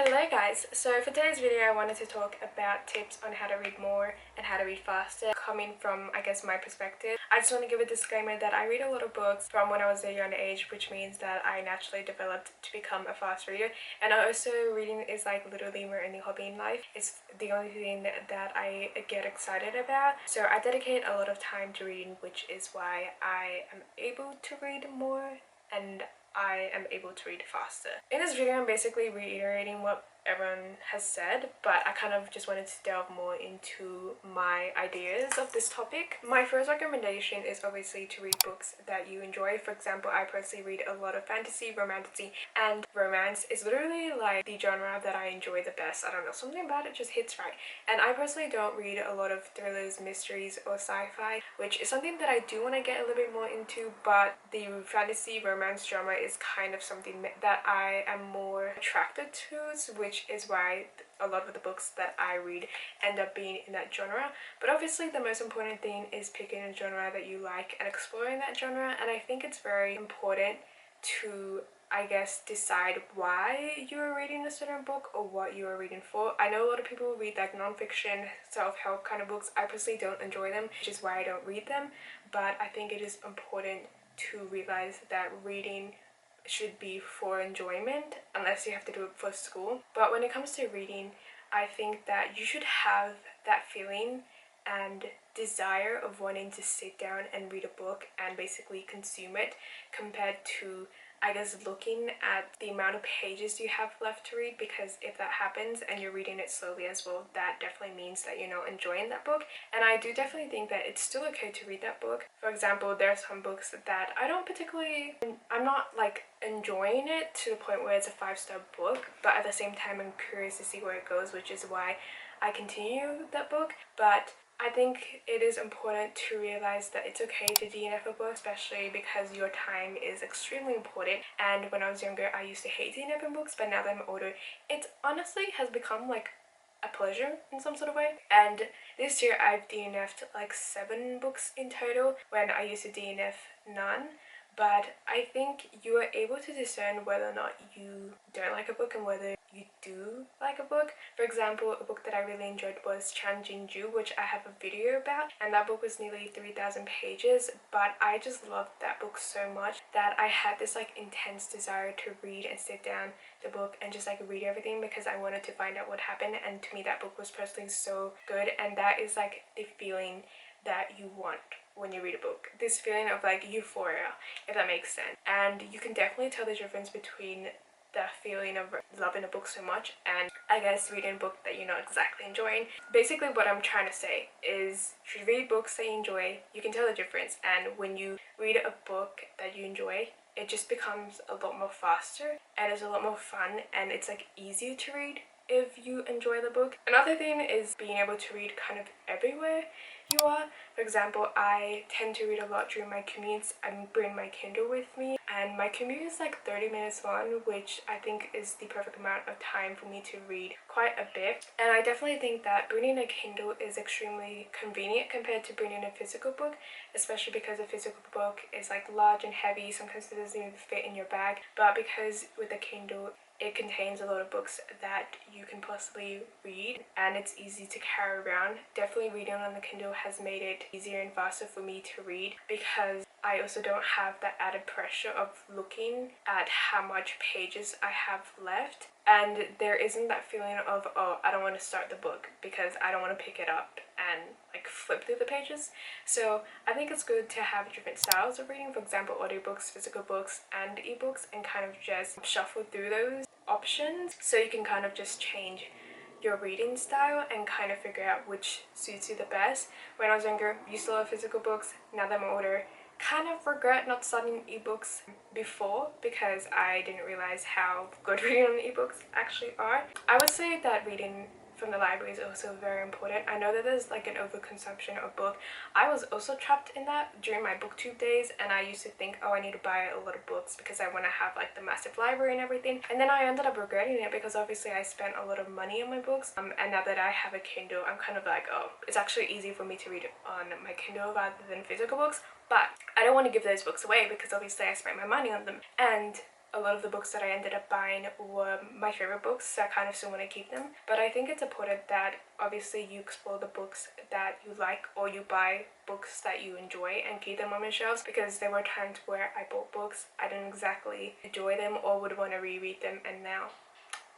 Hello guys, so for today's video I wanted to talk about tips on how to read more and how to read faster, coming from I guess my perspective. I just want to give a disclaimer that I read a lot of books from when I was a young age, which means that I naturally developed to become a fast reader, and also reading is like literally my only hobby in life. It's the only thing that I get excited about, so I dedicate a lot of time to reading, which is why I am able to read more and I am able to read faster. In this video I'm basically reiterating what everyone has said, but I kind of just wanted to delve more into my ideas of this topic. My first recommendation is obviously to read books that you enjoy. For example, I personally read a lot of fantasy, romantasy, and romance is literally like the genre that I enjoy the best. I don't know, something about it just hits right. And I personally don't read a lot of thrillers, mysteries, or sci-fi, which is something that I do want to get a little bit more into, but the fantasy romance genre is kind of something that I am more attracted to, which is why a lot of the books that I read end up being in that genre. But obviously the most important thing is picking a genre that you like and exploring that genre, and I think it's very important to I guess decide why you are reading a certain book or what you are reading for. I know a lot of people read like non-fiction, self-help kind of books. I personally don't enjoy them, which is why I don't read them, but I think it is important to realize that reading should be for enjoyment unless you have to do it for school. But when it comes to reading, I think that you should have that feeling and desire of wanting to sit down and read a book and basically consume it, compared to I guess looking at the amount of pages you have left to read, because if that happens and you're reading it slowly as well, that definitely means that you're not enjoying that book. And I do definitely think that it's still okay to read that book. For example, there are some books that I'm not like enjoying it to the point where it's a 5-star book, but at the same time I'm curious to see where it goes, which is why I continue that book. But I think it is important to realize that it's okay to DNF a book, especially because your time is extremely important. And when I was younger, I used to hate DNFing books, but now that I'm older, it honestly has become like a pleasure in some sort of way. And this year I've DNF'd like 7 books in total, when I used to DNF none. But I think you are able to discern whether or not you don't like a book and whether you do like a book. For example, a book that I really enjoyed was 𝐛𝐨𝐬𝐢, which I have a video about, and that book was nearly 3,000 pages, but I just loved that book so much that I had this like intense desire to read and sit down the book and just like read everything, because I wanted to find out what happened. And to me that book was personally so good, and that is like the feeling that you want when you read a book, this feeling of like euphoria, if that makes sense. And you can definitely tell the difference between the feeling of loving a book so much and I guess reading a book that you're not exactly enjoying. Basically what I'm trying to say is, if you read books that you enjoy, you can tell the difference, and when you read a book that you enjoy, it just becomes a lot more faster and it's a lot more fun, and it's like easier to read if you enjoy the book. Another thing is being able to read kind of everywhere you are. For example, I tend to read a lot during my commutes. I bring my Kindle with me, and my commute is like 30 minutes long, which I think is the perfect amount of time for me to read quite a bit. And I definitely think that bringing a Kindle is extremely convenient compared to bringing a physical book, especially because a physical book is like large and heavy. Sometimes it doesn't even fit in your bag, but because with a Kindle it contains a lot of books that you can possibly read and it's easy to carry around. Definitely reading on the Kindle has made it easier and faster for me to read, because I also don't have that added pressure of looking at how much pages I have left, and there isn't that feeling of, oh, I don't want to start the book because I don't want to pick it up and like flip through the pages. So I think it's good to have different styles of reading, for example audiobooks, physical books, and ebooks, and kind of just shuffle through those options so you can kind of just change your reading style and kind of figure out which suits you the best. When I was younger, I used to love physical books. Now that I'm older, kind of regret not starting ebooks before, because I didn't realize how good reading on ebooks actually are. I would say that reading from the library is also very important. I know that there's like an overconsumption of book. I was also trapped in that during my booktube days, and I used to think, oh, I need to buy a lot of books because I want to have like the massive library and everything, and then I ended up regretting it because obviously I spent a lot of money on my books, and now that I have a Kindle, I'm kind of like, oh, it's actually easy for me to read on my Kindle rather than physical books. But I don't want to give those books away because obviously I spent my money on them, and a lot of the books that I ended up buying were my favorite books, so I kind of still want to keep them. But I think it's important that obviously you explore the books that you like, or you buy books that you enjoy and keep them on your shelves, because there were times where I bought books, I didn't exactly enjoy them or would want to reread them, and now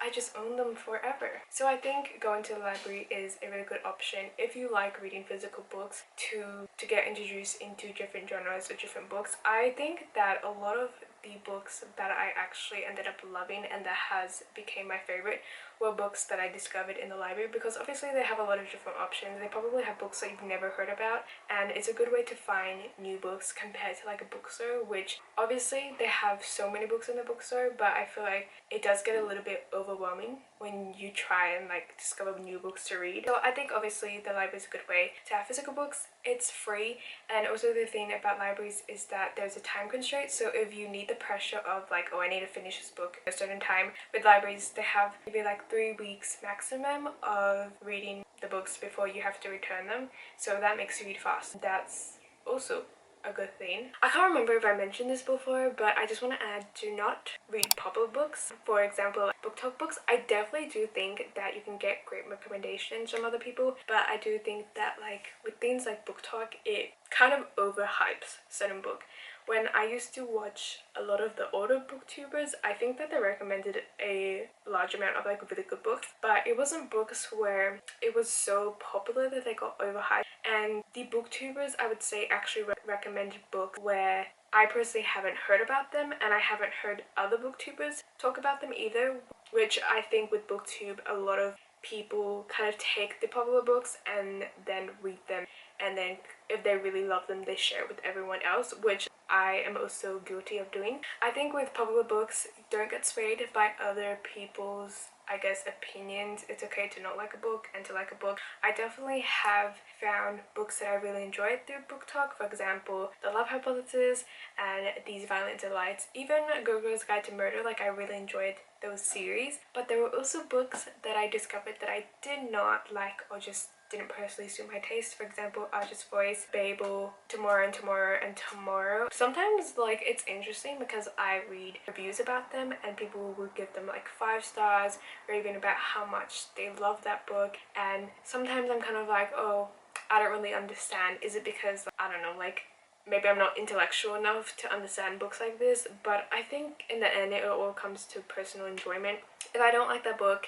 I just own them forever. So I think going to the library is a really good option if you like reading physical books to get introduced into different genres or different books. I think that a lot of the books that I actually ended up loving and that has became my favorite were books that I discovered in the library, because obviously they have a lot of different options. They probably have books that you've never heard about, and it's a good way to find new books compared to like a bookstore, which obviously they have so many books in the bookstore, but I feel like it does get a little bit overwhelming when you try and like discover new books to read. So I think obviously the library is a good way to have physical books. It's free, and also the thing about libraries is that there's a time constraint. So if you need the pressure of like, oh, I need to finish this book at a certain time, with libraries they have maybe like 3 weeks maximum of reading the books before you have to return them, so that makes you read fast. That's also a good thing. I can't remember if I mentioned this before, but I just want to add, do not read popular books. For example, like book talk books. I definitely do think that you can get great recommendations from other people, but I do think that like with things like book talk, it kind of overhypes certain book. When I used to watch a lot of the older booktubers, I think that they recommended a large amount of like really good books, but it wasn't books where it was so popular that they got overhyped. And the booktubers, I would say, actually recommended books where I personally haven't heard about them, and I haven't heard other booktubers talk about them either, which I think with booktube a lot of people kind of take the popular books and then read them, and then if they really love them they share it with everyone else, which I am also guilty of doing. I think with popular books, don't get swayed by other people's, I guess, opinions. It's okay to not like a book and to like a book. I definitely have found books that I really enjoyed through book talk. For example, The Love Hypothesis and These Violent Delights, even 𝐤𝐤's Guide to Murder. Like, I really enjoyed those series. But there were also books that I discovered that I did not like or just didn't personally suit my taste. For example, Archer's Voice, Babel, Tomorrow and Tomorrow and Tomorrow. Sometimes like it's interesting because I read reviews about them and people will give them like 5 stars, raving about how much they love that book, and sometimes I'm kind of like, oh, I don't really understand. Is it because, I don't know, like maybe I'm not intellectual enough to understand books like this? But I think in the end it all comes to personal enjoyment. If I don't like that book,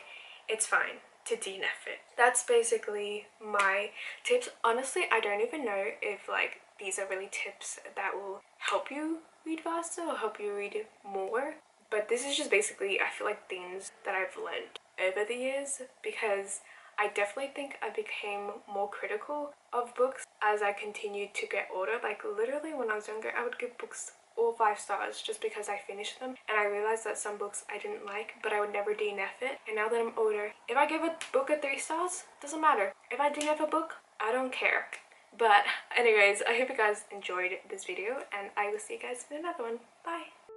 it's fine to DNF it. That's basically my tips. Honestly, I don't even know if like these are really tips that will help you read faster or help you read more, but this is just basically, I feel like, things that I've learned over the years, because I definitely think I became more critical of books as I continued to get older. Like literally when I was younger, I would give books all 5 stars just because I finished them, and I realized that some books I didn't like, but I would never DNF it. And now that I'm older, if I give a book a 3 stars, doesn't matter. If I DNF a book, I don't care. But anyways, I hope you guys enjoyed this video, and I will see you guys in another one. Bye!